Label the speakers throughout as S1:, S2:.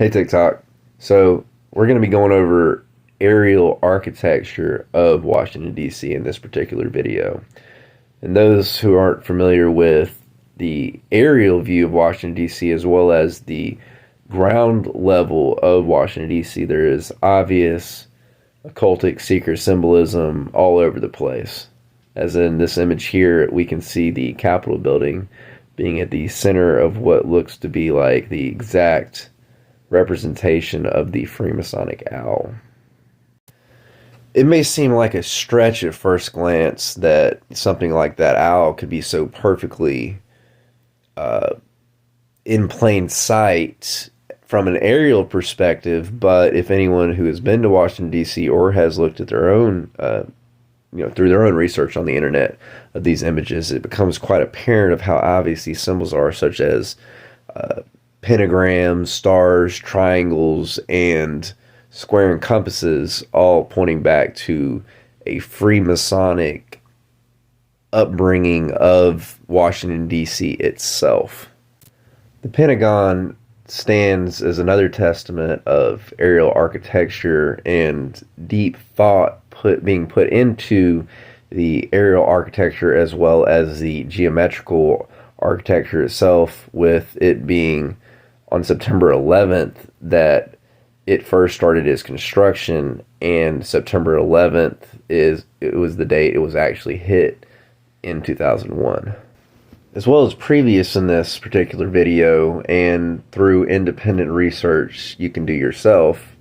S1: Hey TikTok. So we're going to be going over aerial architecture of Washington, D.C. in this particular video. And those who aren't familiar with the aerial view of Washington, D.C., as well as the ground level of Washington, D.C., there is obvious occultic secret symbolism all over the place. As in this image here, we can see the Capitol building being at the center of what looks to be like the exact representation of the Freemasonic owl. It may seem like a stretch at first glance that something like that owl could be so perfectly in plain sight from an aerial perspective, but if anyone who has been to Washington, D.C. or has looked at their own, through their own research on the internet of these images, it becomes quite apparent of how obvious these symbols are, such as pentagrams, stars, triangles, and square and compasses, all pointing back to a Freemasonic upbringing of Washington, D.C. itself. The Pentagon stands as another testament of aerial architecture and deep thought being put into the aerial architecture, as well as the geometrical architecture itself, with it being on September 11th that it first started its construction, and September 11th was the date it was actually hit in 2001. As well as previous in this particular video, and through independent research you can do yourself,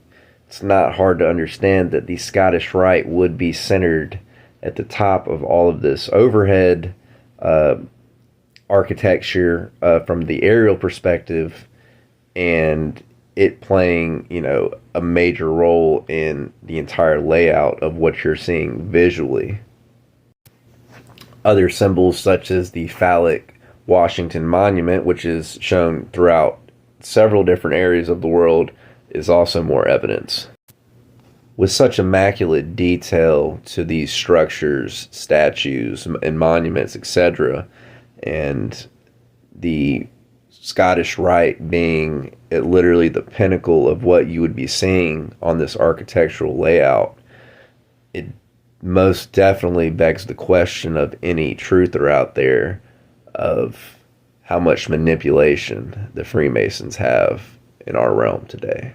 S1: it's not hard to understand that the Scottish Rite would be centered at the top of all of this overhead architecture from the aerial perspective, and it playing, a major role in the entire layout of what you're seeing visually. Other symbols such as the phallic Washington Monument, which is shown throughout several different areas of the world, is also more evidence. With such immaculate detail to these structures, statues, and monuments, etc., and the Scottish Rite being literally the pinnacle of what you would be seeing on this architectural layout, it most definitely begs the question of any truther out there of how much manipulation the Freemasons have in our realm today.